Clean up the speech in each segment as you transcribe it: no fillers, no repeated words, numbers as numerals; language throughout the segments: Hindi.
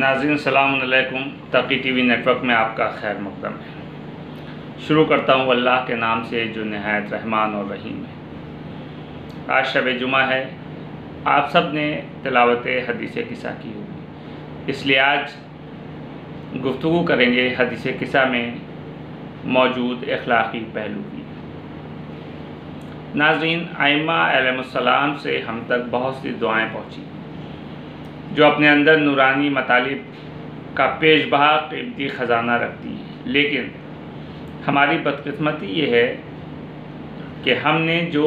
नाज़रीन सलाम अलैकुम। तकी टीवी नेटवर्क में आपका खैर मक़दम है। शुरू करता हूँ अल्लाह के नाम से जो नहायत रहमान और रहीम है। आज शब जुमा है। आप सब ने तिलावत हदीस किस्सा की होगी, इसलिए आज गुफ्तगू करेंगे हदीस किस्सा में मौजूद अखलाक़ी पहलू की। नाज़रीन, आइम्मा अलैहिस्सलाम से हम तक बहुत सी दुआएं पहुँची जो अपने अंदर नूरानी मतालिब का पेशबहा कीमती ख़जाना रखती है, लेकिन हमारी बदकिस्मती ये है कि हमने जो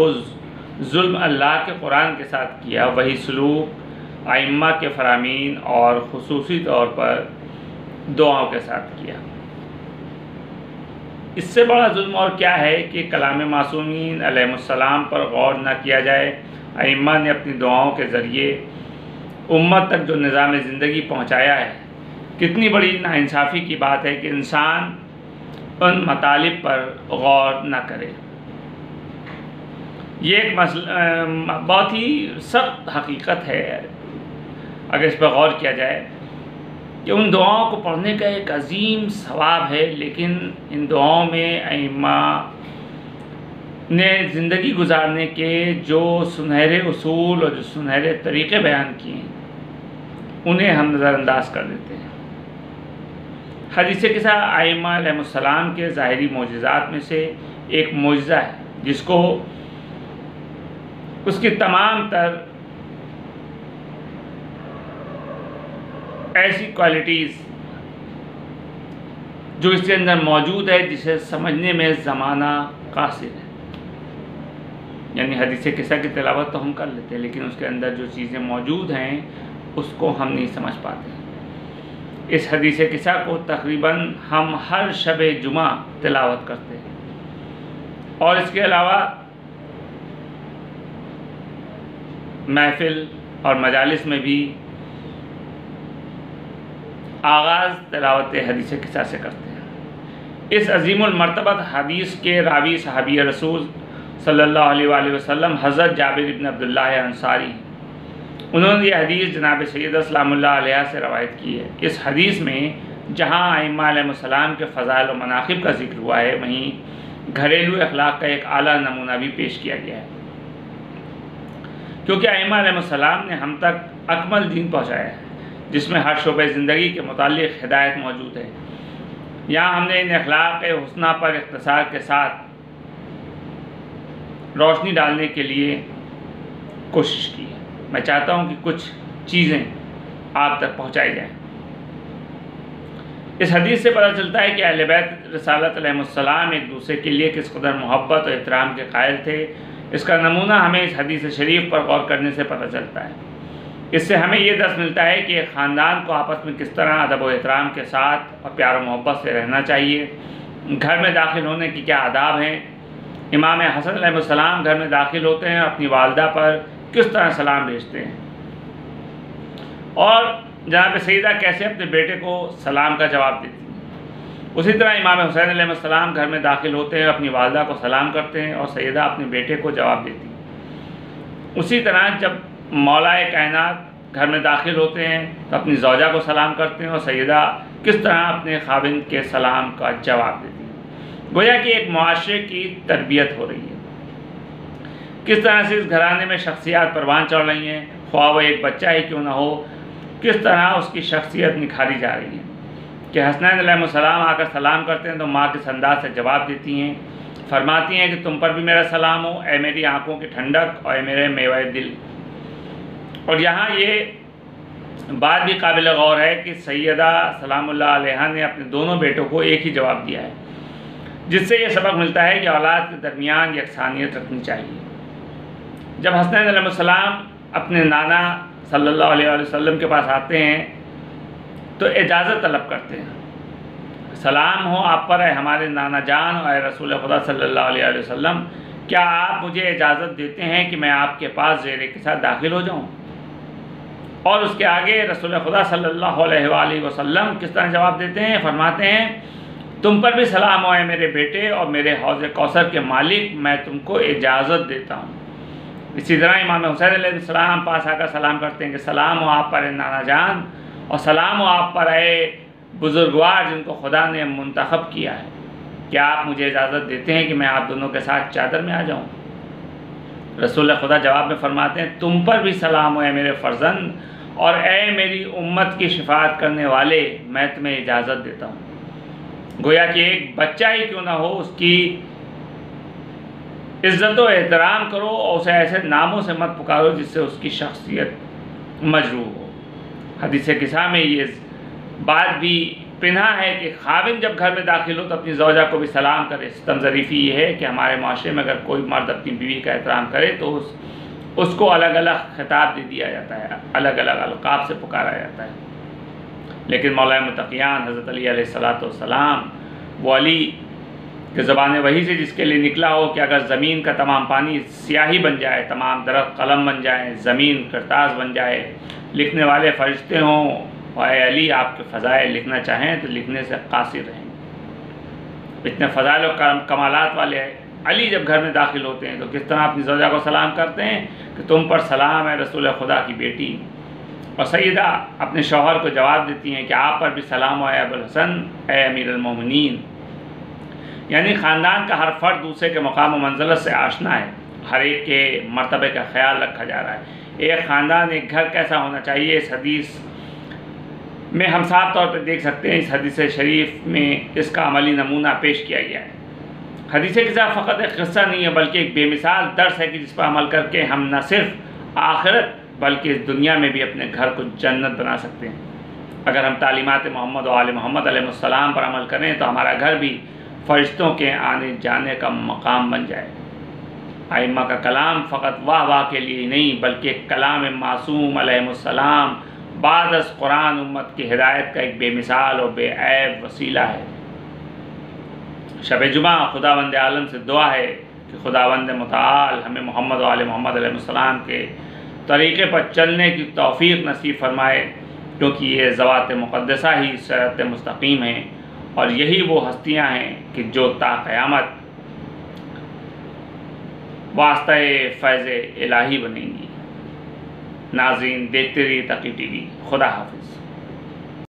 जुल्म अल्लाह के कुरान के साथ किया वही सलूक आइम्मा के फरामीन और ख़ुसूसी तौर पर दुआओं के साथ किया। इससे बड़ा जुल्म और क्या है कि कलाम मासूमीन अलैहिस्सलाम पर गौर न किया जाए। आइम्मा ने अपनी दुआओं के ज़रिए उम्मत तक जो निज़ाम ज़िंदगी पहुँचाया है, कितनी बड़ी नाइंसाफ़ी की बात है कि इंसान उन मतालिब पर गौर न करे। ये एक बहुत ही सख्त हकीकत है अगर इस पर गौर किया जाए कि उन दुआओं को पढ़ने का एक अजीम सवाब है, लेकिन इन दुआओं में आइम्मा ने ज़िंदगी गुजारने के जो सुनहरे उसूल और जो सुनहरे तरीक़े बयान किए उन्हें हम नज़रअंदाज कर देते हैं। हदीस किस्सा आइम्मा अलैहिस्सलाम के ज़ाहिरी मोजज़ात में से एक मोजज़ा है जिसको उसकी तमाम तर ऐसी क्वालिटीज़ जो इसके अंदर मौजूद है जिसे समझने में ज़माना कासिर है। यानी हदीस किस्सा की तिलावत तो हम कर लेते हैं, लेकिन उसके अंदर जो चीज़ें मौजूद हैं उसको हम नहीं समझ पाते। इस हदीस किस्सा को तकरीबन हम हर शब जुमा तिलावत करते हैं और इसके अलावा महफिल और मजालिस में भी आगाज़ तिलावत हदीस किस्सा से करते हैं। इस अजीमुल मर्तबत हदीस के रावी सहाबी रसूल सल्लल्लाहु अलैहि वसल्लम हज़रत जाबिर इब्न अब्दुल्लाह अंसारी, उन्होंने ये हदीस जनाब सैयदा सलामुल्लाह अलैहा से रवायत की है। इस हदीस में जहाँ आइम्मा अलैहिस्सलाम के फ़ज़ाइल और मनाक़िब का जिक्र हुआ है, वहीं घरेलू अखलाक़ का एक आला नमूना भी पेश किया गया है, क्योंकि आइम्मा अलैहिस्सलाम ने हम तक अकमल दीन पहुँचाया है जिसमें हर शोबे ज़िंदगी के मुताल्लिक़ हिदायत मौजूद है। यहाँ हमने इन अखलाक़ हुस्ना पर इख्तिसार के साथ रोशनी डालने के लिए कोशिश की है। मैं चाहता हूँ कि कुछ चीज़ें आप तक पहुँचाई जाएँ। इस हदीस से पता चलता है कि अहले बैत रिसालत अलैहिस्सलाम एक दूसरे के लिए किस कदर मोहब्बत और एहतराम के कायल थे। इसका नमूना हमें इस हदीस शरीफ पर गौर करने से पता चलता है। इससे हमें ये दर्स मिलता है कि एक ख़ानदान को आपस में किस तरह अदब और एहतराम के साथ और प्यार और मोहब्बत से रहना चाहिए। घर में दाखिल होने की क्या आदाब हैं। इमाम हसन अलैहिस्सलाम घर में दाखिल होते हैं, अपनी वालदा पर किस तरह सलाम भेजते हैं और जनाब सैयदा कैसे अपने बेटे को सलाम का जवाब देती हैं। उसी तरह इमाम हुसैन अलैहिस्सलाम घर में दाखिल होते हैं, अपनी वालदा को सलाम करते हैं और सैयदा अपने बेटे को जवाब देती हैं। उसी तरह जब मौलाए कायनात घर में दाखिल होते हैं तो अपनी ज़ौजा को सलाम करते हैं और सैयदा किस तरह अपने खाविंद के सलाम का जवाब देती हैं। गोया कि एक मुआशरे की तरबियत हो रही है। किस तरह से इस घराने में शख्सियत परवान चढ़ रही हैं, ख्वाह वो एक बच्चा ही क्यों ना हो, किस तरह उसकी शख्सियत निखारी जा रही है कि हसनैन अलैहिस्सलाम आकर सलाम करते हैं तो माँ किस अंदाज से जवाब देती हैं, फरमाती हैं कि तुम पर भी मेरा सलाम हो, ए मेरी आँखों की ठंडक और ए मेरे मेवा दिल। और यहाँ ये बात भी काबिल गौर है कि सैयदा सलामुल्लाह अलैहा ने अपने दोनों बेटों को एक ही जवाब दिया है, जिससे ये सबक मिलता है कि औलाद के दरमियान यकसानियत रखनी चाहिए। जब हसनैन अलैहिस्सलाम अपने नाना सल्लल्लाहु अलैहि वसल्लम के पास आते हैं तो इजाज़त तलब करते हैं, सलाम हो आप पर है हमारे नाना जान और रसूल खुदा सल्लल्लाहु अलैहि वसल्लम, क्या आप मुझे इजाज़त देते हैं कि मैं आपके पास ज़ेरे के साथ दाखिल हो जाऊँ। और उसके आगे रसूल खुदा सल्लल्लाहु अलैहि वसल्लम किस तरह जवाब देते हैं, फरमाते हैं तुम पर भी सलाम हो मेरे बेटे और मेरे हौज़ कौसर के मालिक, मैं तुमको इजाज़त देता हूँ। इसी तरह इमाम हुसैन अलैहिस्सलाम पास आकर सलाम करते हैं कि सलाम हो आप पर नाना जान, और सलाम हो आप पर बुजुर्गवार जिनको खुदा ने मुंतखब किया है। क्या आप मुझे इजाज़त देते हैं कि मैं आप दोनों के साथ चादर में आ जाऊँ? रसूल खुदा जवाब में फरमाते हैं, तुम पर भी सलाम हो मेरे फ़र्जंद, और ए मेरी उम्मत की शिफात करने वाले, मैं तुम्हें इजाज़त देता हूँ। गोया कि एक बच्चा ही क्यों ना हो, उसकी इज़्ज़त व एहतराम करो और उसे ऐसे नामों से मत पुकारो जिससे उसकी शख्सियत मजरूह हो। हदीस किस्सा में ये बात भी पिन्हा है कि खाविन जब घर में दाखिल हो तो अपनी ज़ौजा को भी सलाम करे। सितम ज़रीफ़ी ये है कि हमारे माशरे में अगर कोई मर्द अपनी बीवी का एहतराम करे तो उसको अलग अलग खिताब दे दिया जाता है, अलग अलग अलक़ाब से पुकारा जाता है। लेकिन मौला मुत्तक़ियान हज़रत अली अलैहिस्सलाम, वो अली के ज़बान वही से जिसके लिए निकला हो कि अगर ज़मीन का तमाम पानी स्याही बन जाए, तमाम दरख्त कलम बन जाए, ज़मीन करतास बन जाए, लिखने वाले फ़रिश्ते हों, और अली आपके फ़ज़ाइल लिखना चाहें तो लिखने से कासिर रहेंगे। इतने फ़ज़ाइल और कमालात वाले अली जब घर में दाखिल होते हैं तो किस तरह अपनी ज़ौजा को सलाम करते हैं कि तुम पर सलाम है रसूल खुदा की बेटी। और सईदा अपने शौहर को जवाब देती हैं कि आप पर भी सलाम है अबुल हसन ए अमीरुल मोमिनीन। यानी ख़ानदान का हर फ़र्द दूसरे के मकाम व मंज़िलत से आशना है, हर एक के मर्तबे का ख्याल रखा जा रहा है। एक ख़ानदान, एक घर कैसा होना चाहिए, इस हदीस में हम साफ तौर पर देख सकते हैं। इस हदीस शरीफ में इसका अमली नमूना पेश किया गया है। हदीस के साथ फ़कत एक क़िस्सा नहीं है बल्कि एक बेमिसाल दर्स है कि जिस पर अमल करके हम न सिर्फ आखिरत बल्कि इस दुनिया में भी अपने घर को जन्नत बना सकते हैं। अगर हम तालीमात मोहम्मद व आले मोहम्मद अलैहिस्सलाम पर अमल करें तो हमारा घर भी फ़रिश्तों के आने जाने का मकाम बन जाए। आइम्मा का कलाम फ़कत वाह वाह के लिए ही नहीं बल्कि कलाम मासूम अलैहिस्सलाम बाद अज़ कुरान उम्मत की हिदायत का एक बेमिसाल और बेऐब वसीला है। शब जुमा खुदावंद आलम से दुआ है कि खुदावंद मुताल हमें मोहम्मद व आले मोहम्मद अलैहिस्सलाम के तरीक़े पर चलने की तौफ़ीक़ नसीब फरमाए, क्योंकि ये ज़वात मुक़द्दसा ही सिरात मुस्तक़ीम हैं और यही वो हस्तियाँ हैं कि जो ता क़यामत वास्ते फ़ैज़ इलाही बनेंगी। नाज़रीन, देखते रहिए तकी TV। खुदा हाफ़िज़।